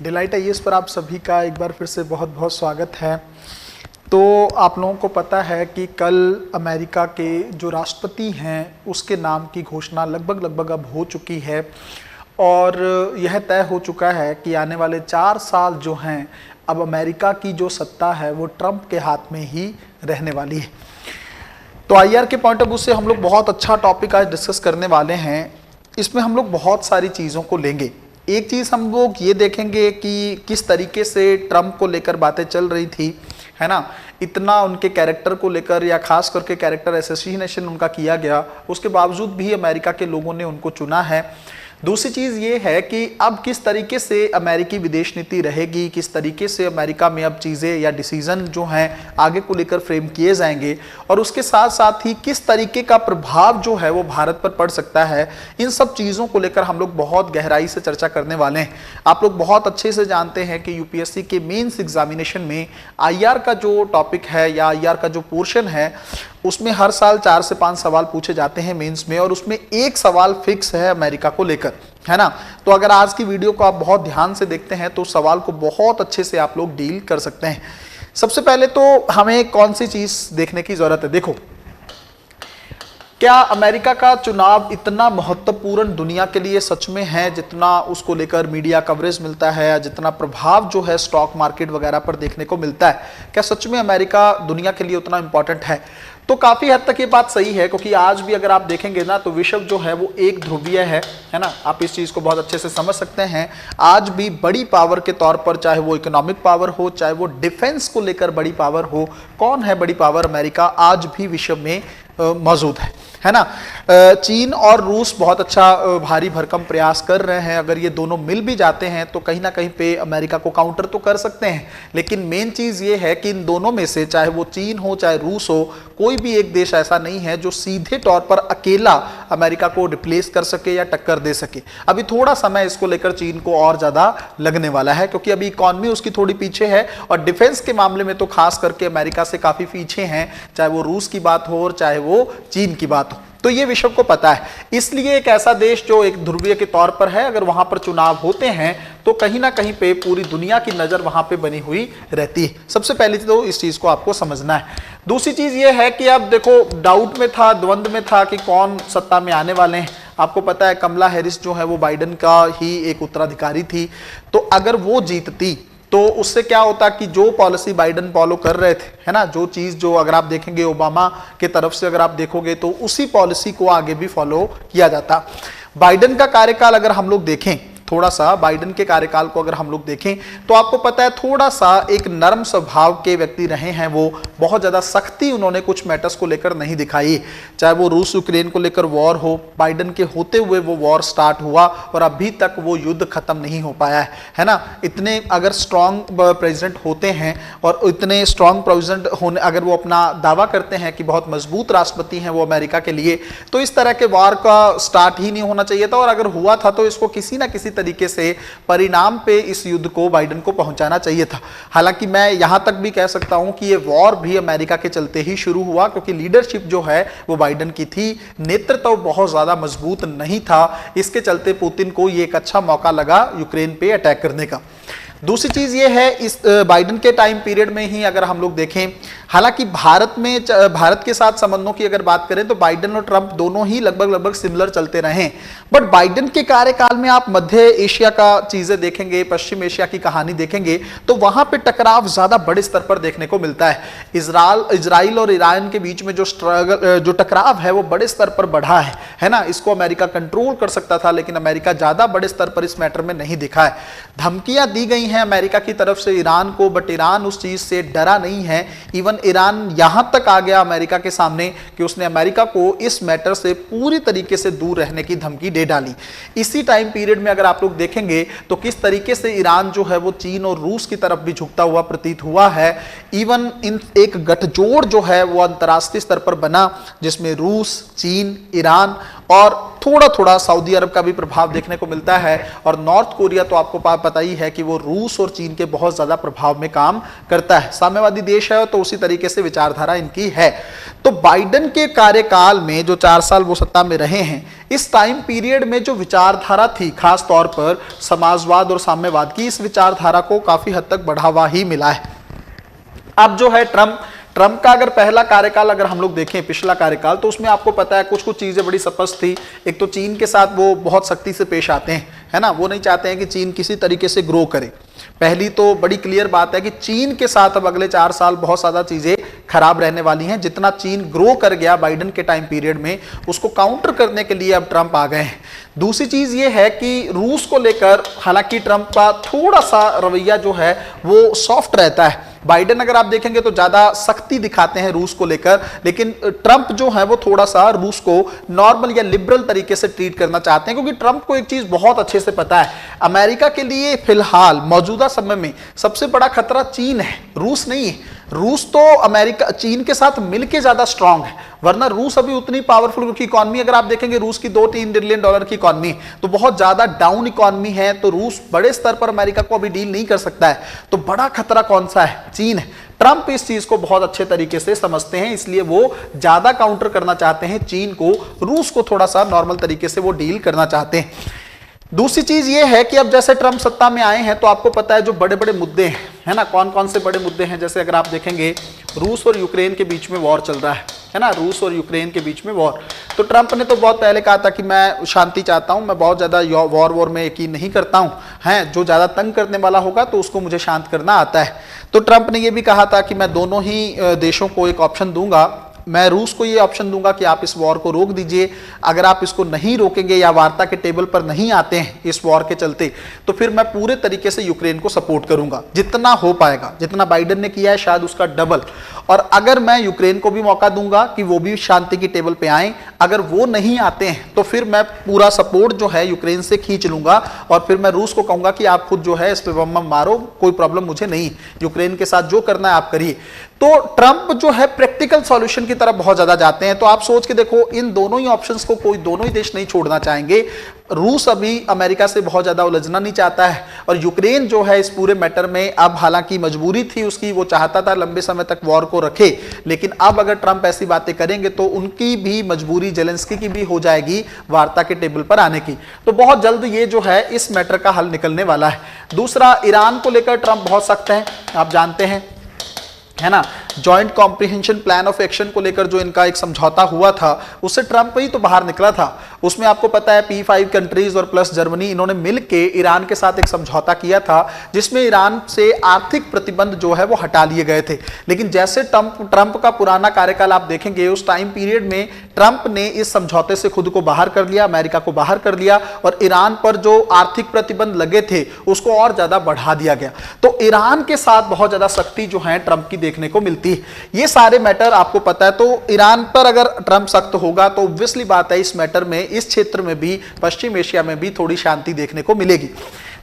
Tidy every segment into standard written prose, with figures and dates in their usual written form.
Delight IAS पर आप सभी का एक बार फिर से बहुत बहुत स्वागत है। तो आप लोगों को पता है कि कल अमेरिका के जो राष्ट्रपति हैं उसके नाम की घोषणा लगभग अब हो चुकी है और यह तय हो चुका है कि आने वाले 4 साल जो हैं अब अमेरिका की जो सत्ता है वो ट्रंप के हाथ में ही रहने वाली है। तो आईआर के पॉइंट ऑफ व्यू से हम लोग बहुत अच्छा टॉपिक आज डिस्कस करने वाले हैं। इसमें हम लोग बहुत सारी चीज़ों को लेंगे। एक चीज़ हम लोग ये देखेंगे कि किस तरीके से ट्रंप को लेकर बातें चल रही थी, है ना, इतना उनके कैरेक्टर को लेकर या खास करके कैरेक्टर असैसिनेशन उनका किया गया, उसके बावजूद भी अमेरिका के लोगों ने उनको चुना है। दूसरी चीज़ ये है कि अब किस तरीके से अमेरिकी विदेश नीति रहेगी, किस तरीके से अमेरिका में अब चीज़ें या डिसीज़न जो हैं आगे को लेकर फ्रेम किए जाएंगे और उसके साथ साथ ही किस तरीके का प्रभाव जो है वो भारत पर पड़ सकता है। इन सब चीज़ों को लेकर हम लोग बहुत गहराई से चर्चा करने वाले हैं। आप लोग बहुत अच्छे से जानते हैं कि यूपीएससी के मेंस एग्जामिनेशन में आईआर का जो टॉपिक है या आईआर का जो पोर्शन है उसमें हर साल 4 से 5 सवाल पूछे जाते हैं मेंस में, और उसमें एक सवाल फिक्स है अमेरिका को लेकर, है ना। तो अगर आज की वीडियो को आप बहुत ध्यान से देखते हैं तो सवाल को बहुत अच्छे से आप लोग डील कर सकते हैं। सबसे पहले तो हमें कौन सी चीज देखने की जरूरत है। देखो, क्या अमेरिका का चुनाव इतना महत्वपूर्ण दुनिया के लिए सच में है जितना उसको लेकर मीडिया कवरेज मिलता है या जितना प्रभाव जो है स्टॉक मार्केट वगैरह पर देखने को मिलता है, क्या सच में अमेरिका दुनिया के लिए उतना इंपॉर्टेंट है? तो काफी हद तक ये बात सही है, क्योंकि आज भी अगर आप देखेंगे ना तो विश्व जो है वो एक ध्रुवीय है ना। आप इस चीज को बहुत अच्छे से समझ सकते हैं। आज भी बड़ी पावर के तौर पर, चाहे वो इकोनॉमिक पावर हो, चाहे वो डिफेंस को लेकर बड़ी पावर हो, कौन है बड़ी पावर? अमेरिका आज भी विश्व में मौजूद है ना। चीन और रूस बहुत अच्छा भारी भरकम प्रयास कर रहे हैं। अगर ये दोनों मिल भी जाते हैं तो कहीं ना कहीं पे अमेरिका को काउंटर तो कर सकते हैं, लेकिन मेन चीज ये है कि इन दोनों में से, चाहे वो चीन हो चाहे रूस हो, कोई भी एक देश ऐसा नहीं है जो सीधे तौर पर अकेला अमेरिका को रिप्लेस कर सके या टक्कर दे सके। अभी थोड़ा समय इसको लेकर चीन को और ज्यादा लगने वाला है, क्योंकि अभी इकॉनमी उसकी थोड़ी पीछे है और डिफेंस के मामले में तो खास करके अमेरिका से काफी पीछे हैं, चाहे वो रूस की बात हो और चाहे वो चीन की बात हो। तो ये विश्व को पता है। इसलिए एक ऐसा देश जो एक ध्रुवीय के तौर पर है, अगर वहां पर चुनाव होते हैं तो कहीं ना कहीं पे पूरी दुनिया की नजर वहां पे बनी हुई रहती है। सबसे पहले तो इस चीज को आपको समझना है। दूसरी चीज ये है कि अब देखो, डाउट में था, द्वंद में था कि कौन सत्ता में आने वाले हैं। आपको पता है कमला हैरिस जो है वो बाइडेन का ही एक उत्तराधिकारी थी। तो अगर वो जीतती तो उससे क्या होता कि जो पॉलिसी बाइडेन फॉलो कर रहे थे, है ना, जो चीज जो अगर आप देखेंगे ओबामा के तरफ से अगर आप देखोगे तो उसी पॉलिसी को आगे भी फॉलो किया जाता। बाइडेन का कार्यकाल अगर हम लोग देखें, थोड़ा सा बाइडेन के कार्यकाल को अगर हम लोग देखें तो आपको पता है थोड़ा सा एक नरम स्वभाव के व्यक्ति रहे हैं। वो बहुत ज्यादा सख्ती उन्होंने कुछ मैटर्स को लेकर नहीं दिखाई। चाहे वो रूस यूक्रेन को लेकर वॉर हो, बाइडेन के होते हुए वो वॉर स्टार्ट हुआ और अभी तक वो युद्ध खत्म नहीं हो पाया है ना। इतने अगर स्ट्रांग प्रेसिडेंट होते हैं और इतने स्ट्रांग प्रेसिडेंट होने, अगर वो अपना दावा करते हैं कि बहुत मजबूत राष्ट्रपति हैं वो अमेरिका के लिए, तो इस तरह के वॉर का स्टार्ट ही नहीं होना चाहिए था। और अगर हुआ था तो इसको किसी ना किसी तरीके से परिणाम पे इस युद्ध को बाइडेन को पहुंचाना चाहिए था। हालांकि मैं यहां तक भी कह सकता हूं कि ये वॉर भी अमेरिका के चलते ही शुरू हुआ, क्योंकि लीडरशिप जो है वो बाइडेन की थी, नेतृत्व बहुत ज्यादा मजबूत नहीं था। इसके चलते पुतिन को ये एक अच्छा मौका लगा यूक्रेन पे अटैक करने का। दूसरी चीज ये है, इस बाइडेन के टाइम पीरियड में ही अगर हम लोग देखें, हालांकि भारत के साथ संबंधों की अगर बात करें तो बाइडेन और ट्रंप दोनों ही लगभग सिमिलर चलते रहे। बट बाइडेन के कार्यकाल में आप मध्य एशिया का चीजें देखेंगे, पश्चिम एशिया की कहानी देखेंगे तो वहां पे टकराव ज्यादा बड़े स्तर पर देखने को मिलता है। इजराइल और ईरान के बीच में जो टकराव है वो बड़े स्तर पर बढ़ा है ना। इसको अमेरिका कंट्रोल कर सकता था, लेकिन अमेरिका ज्यादा बड़े स्तर पर इस मैटर में नहीं दिखा है। धमकियां दी गई हैं अमेरिका की तरफ से ईरान को, बट ईरान उस चीज से डरा नहीं है। इवन ईरान यहां तक आ गया अमेरिका के सामने कि उसने अमेरिका को इस मैटर से पूरी तरीके से दूर रहने की धमकी दे डाली। इसी टाइम पीरियड में अगर आप लोग देखेंगे तो किस तरीके से ईरान जो है वो चीन और रूस की तरफ भी झुकता हुआ प्रतीत हुआ है। इवन इन एक गठजोड़ जो है वो अंतरराष्ट्रीय स्तर पर बना, जिसमें रूस, चीन, ईरान और थोड़ा थोड़ा सऊदी अरब का भी प्रभाव देखने को मिलता है, और नॉर्थ कोरिया तो आपको पता ही है कि वो रूस और चीन के बहुत ज्यादा प्रभाव में काम करता है, साम्यवादी देश है, तो उसी तरीके से विचारधारा इनकी है। तो बाइडेन के कार्यकाल में जो 4 साल वो सत्ता में रहे हैं, इस टाइम पीरियड में जो विचारधारा थी खास तौर पर समाजवाद और साम्यवाद की, इस विचारधारा को काफी हद तक बढ़ावा ही मिला है। अब जो है ट्रंप का अगर पहला कार्यकाल अगर हम लोग देखें, पिछला कार्यकाल, तो उसमें आपको पता है कुछ चीजें बड़ी स्पष्ट थी। एक तो चीन के साथ वो बहुत सख्ती से पेश आते हैं, है ना, वो नहीं चाहते हैं कि चीन किसी तरीके से ग्रो करे। पहली तो बड़ी क्लियर बात है कि चीन के साथ अब अगले 4 साल बहुत ज्यादा चीजें खराब रहने वाली हैं। जितना चीन ग्रो कर गया बाइडेन के टाइम पीरियड में, उसको काउंटर करने के लिए अब ट्रंप आ गए हैं। दूसरी चीज ये है कि रूस को लेकर हालांकि ट्रंप का थोड़ा सा रवैया जो है वो सॉफ्ट रहता है। बाइडेन अगर आप देखेंगे तो ज्यादा सख्ती दिखाते हैं रूस को लेकर, लेकिन ट्रंप जो है वो थोड़ा सा रूस को नॉर्मल या लिबरल तरीके से ट्रीट करना चाहते हैं, क्योंकि ट्रंप को एक चीज बहुत अच्छे से पता है, अमेरिका के लिए फिलहाल मौजूदा समय में सबसे बड़ा खतरा चीन है, रूस नहीं है। रूस तो अमेरिका चीन के साथ मिलके ज्यादा स्ट्रांग है, वरना रूस अभी उतनी पावरफुल की इकॉनमी, अगर आप देखेंगे रूस की 2-3 ट्रिलियन डॉलर की इकॉनमी, तो बहुत ज्यादा डाउन इकॉनमी है। तो रूस बड़े स्तर पर अमेरिका को अभी डील नहीं कर सकता है। तो बड़ा खतरा कौन सा है? चीन है। ट्रंप इस चीज को बहुत अच्छे तरीके से समझते हैं, इसलिए वो ज्यादा काउंटर करना चाहते हैं चीन को, रूस को थोड़ा सा नॉर्मल तरीके से वो डील करना चाहते हैं। दूसरी चीज ये है कि अब जैसे ट्रंप सत्ता में आए हैं तो आपको पता है जो बड़े बड़े मुद्दे हैं, है ना, कौन कौन से बड़े मुद्दे हैं, जैसे अगर आप देखेंगे रूस और यूक्रेन के बीच में वॉर चल रहा है ना, रूस और यूक्रेन के बीच में वॉर। तो ट्रंप ने तो बहुत पहले कहा था कि मैं शांति चाहता हूं, मैं बहुत ज्यादा वॉर में यकीन नहीं करता हूं, हैं, जो ज्यादा तंग करने वाला होगा तो उसको मुझे शांत करना आता है। तो ट्रंप ने यह भी कहा था कि मैं दोनों ही देशों को एक ऑप्शन दूंगा, मैं रूस को ये ऑप्शन दूंगा कि आप इस वॉर को रोक दीजिए, अगर आप इसको नहीं रोकेंगे या वार्ता के टेबल पर नहीं आते हैं इस वॉर के चलते, तो फिर मैं पूरे तरीके से यूक्रेन को सपोर्ट करूंगा, जितना हो पाएगा, जितना बाइडेन ने किया है शायद उसका डबल। और अगर मैं यूक्रेन को भी मौका दूंगा कि वो भी शांति की टेबल पे आए, अगर वो नहीं आते हैं तो फिर मैं पूरा सपोर्ट जो है यूक्रेन से खींच लूंगा, और फिर मैं रूस को कहूंगा कि आप खुद जो है इस पे बम मारो, कोई प्रॉब्लम मुझे नहीं, यूक्रेन के साथ जो करना है आप करिए। तो ट्रंप जो है प्रैक्टिकल सॉल्यूशन की तरफ बहुत ज्यादा जाते हैं। तो आप सोच के देखो, इन दोनों ही ऑप्शंस को कोई दोनों ही देश नहीं छोड़ना चाहेंगे। रूस अभी अमेरिका से बहुत ज्यादा उलझना नहीं चाहता है, और यूक्रेन जो है इस पूरे मैटर में अब हालांकि मजबूरी थी उसकी, वो चाहता था लंबे समय तक वॉर को रखे, लेकिन अब अगर ट्रंप ऐसी बातें करेंगे तो उनकी भी मजबूरी जेलेंस्की की भी हो जाएगी वार्ता के टेबल पर आने की। तो बहुत जल्द ये जो है इस मैटर का हल निकलने वाला है। दूसरा, ईरान को लेकर ट्रंप बहुत सख्त है, आप जानते हैं, है ना, joint comprehension plan of action को लेकर जो इनका एक समझौता हुआ था, उससे ट्रंप ही तो बाहर निकला था। उसमें आपको पता है P5 कंट्रीज और प्लस जर्मनी, इन्होंने मिलके ईरान के साथ एक समझौता किया था जिसमें ईरान से आर्थिक प्रतिबंध जो है वो हटा लिए गए थे। लेकिन जैसे ट्रंप का पुराना कार्यकाल आप देखेंगे, उस टाइम पीरियड में ट्रंप ने इस समझौते से खुद को बाहर कर लिया, अमेरिका को बाहर कर लिया, और ईरान पर जो आर्थिक प्रतिबंध लगे थे उसको और ज्यादा बढ़ा दिया गया। तो ईरान के साथ बहुत ज्यादा सख्ती जो है ट्रंप की देखने को मिलती है। ये सारे मैटर आपको पता है। तो ईरान पर अगर ट्रंप सख्त होगा तो ऑब्वियसली बात है इस मैटर में, इस क्षेत्र में भी, पश्चिम एशिया में भी थोड़ी शांति देखने को मिलेगी।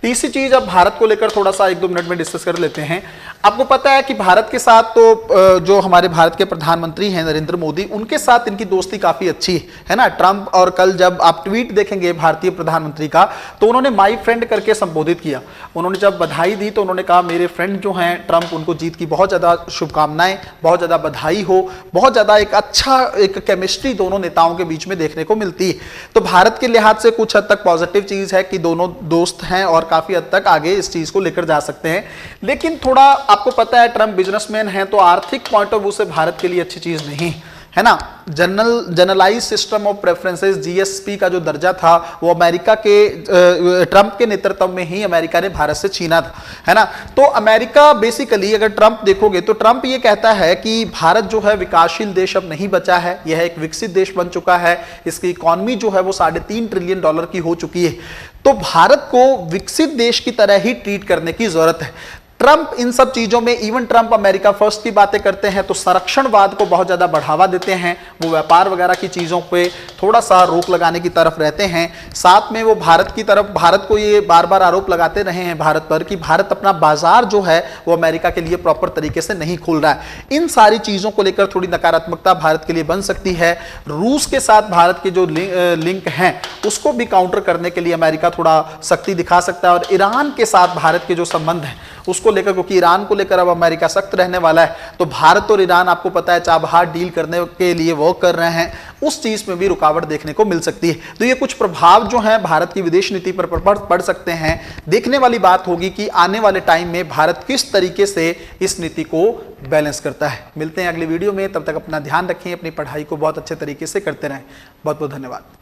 तीसरी चीज, अब भारत को लेकर थोड़ा सा 1-2 मिनट में डिस्कस कर लेते हैं। आपको पता है कि भारत के साथ तो जो हमारे भारत के प्रधानमंत्री हैं नरेंद्र मोदी, उनके साथ इनकी दोस्ती काफी अच्छी है ना। ट्रंप और कल जब आप ट्वीट देखेंगे भारतीय प्रधानमंत्री का, तो उन्होंने माय फ्रेंड करके संबोधित किया। उन्होंने जब बधाई दी तो उन्होंने कहा मेरे फ्रेंड जो हैं ट्रंप, उनको जीत की बहुत ज्यादा शुभकामनाएं, बहुत ज्यादा बधाई हो, बहुत ज्यादा एक अच्छा एक केमिस्ट्री दोनों नेताओं के बीच में देखने को मिलती है। तो भारत के लिहाज से कुछ हद तक पॉजिटिव चीज है कि दोनों दोस्त हैं और काफी हद तक आगे इस चीज को लेकर जा सकते हैं। लेकिन थोड़ा आपको पता है ट्रंप बिजनेसमैन हैं, तो आर्थिक पॉइंट ऑफ व्यू से भारत के लिए अच्छी चीज नहीं है ना। Generalise system of preferences GSP का जो दर्जा था वो अमेरिका के ट्रंप के नेतृत्व में ही अमेरिका ने भारत से छीना था, है ना। तो अमेरिका बेसिकली अगर ट्रंप देखोगे तो ट्रंप ये कहता है कि भारत जो है विकासशील देश अब नहीं बचा है, यह एक विकसित देश बन चुका है, इसकी इकॉनमी जो है वो $3.5 ट्रिलियन की हो चुकी है। तो भारत को विकसित देश की तरह ही ट्रीट करने की जरूरत है। ट्रंप इन सब चीजों में, इवन ट्रंप अमेरिका फर्स्ट की बातें करते हैं तो संरक्षणवाद को बहुत ज्यादा बढ़ावा देते हैं, वो व्यापार वगैरह की चीजों पे थोड़ा सा रोक लगाने की तरफ रहते हैं। साथ में वो भारत की तरफ, भारत को ये बार बार आरोप लगाते रहे हैं भारत पर कि भारत अपना बाजार जो है वो अमेरिका के लिए प्रॉपर तरीके से नहीं खोल रहा है। इन सारी चीजों को लेकर थोड़ी नकारात्मकता भारत के लिए बन सकती है। रूस के साथ भारत के जो लिंक हैं उसको भी काउंटर करने के लिए अमेरिका थोड़ा सख्ती दिखा सकता है, और ईरान के साथ भारत के जो संबंध हैं उसको लेकर, क्योंकि ईरान को लेकर अब अमेरिका सख्त रहने वाला है, तो भारत और ईरान आपको पता है चाबहार डील करने के लिए वर्क कर रहे हैं, उस चीज में भी रुकावट देखने को मिल सकती है। तो ये कुछ प्रभाव जो हैं भारत की विदेश नीति पर पड़ सकते हैं। देखने वाली बात होगी कि आने वाले टाइम में भारत किस तरीके से इस नीति को बैलेंस करता है। मिलते हैं अगली वीडियो में, तब तक अपना ध्यान रखें, अपनी पढ़ाई को बहुत अच्छे तरीके से करते रहें। बहुत बहुत धन्यवाद।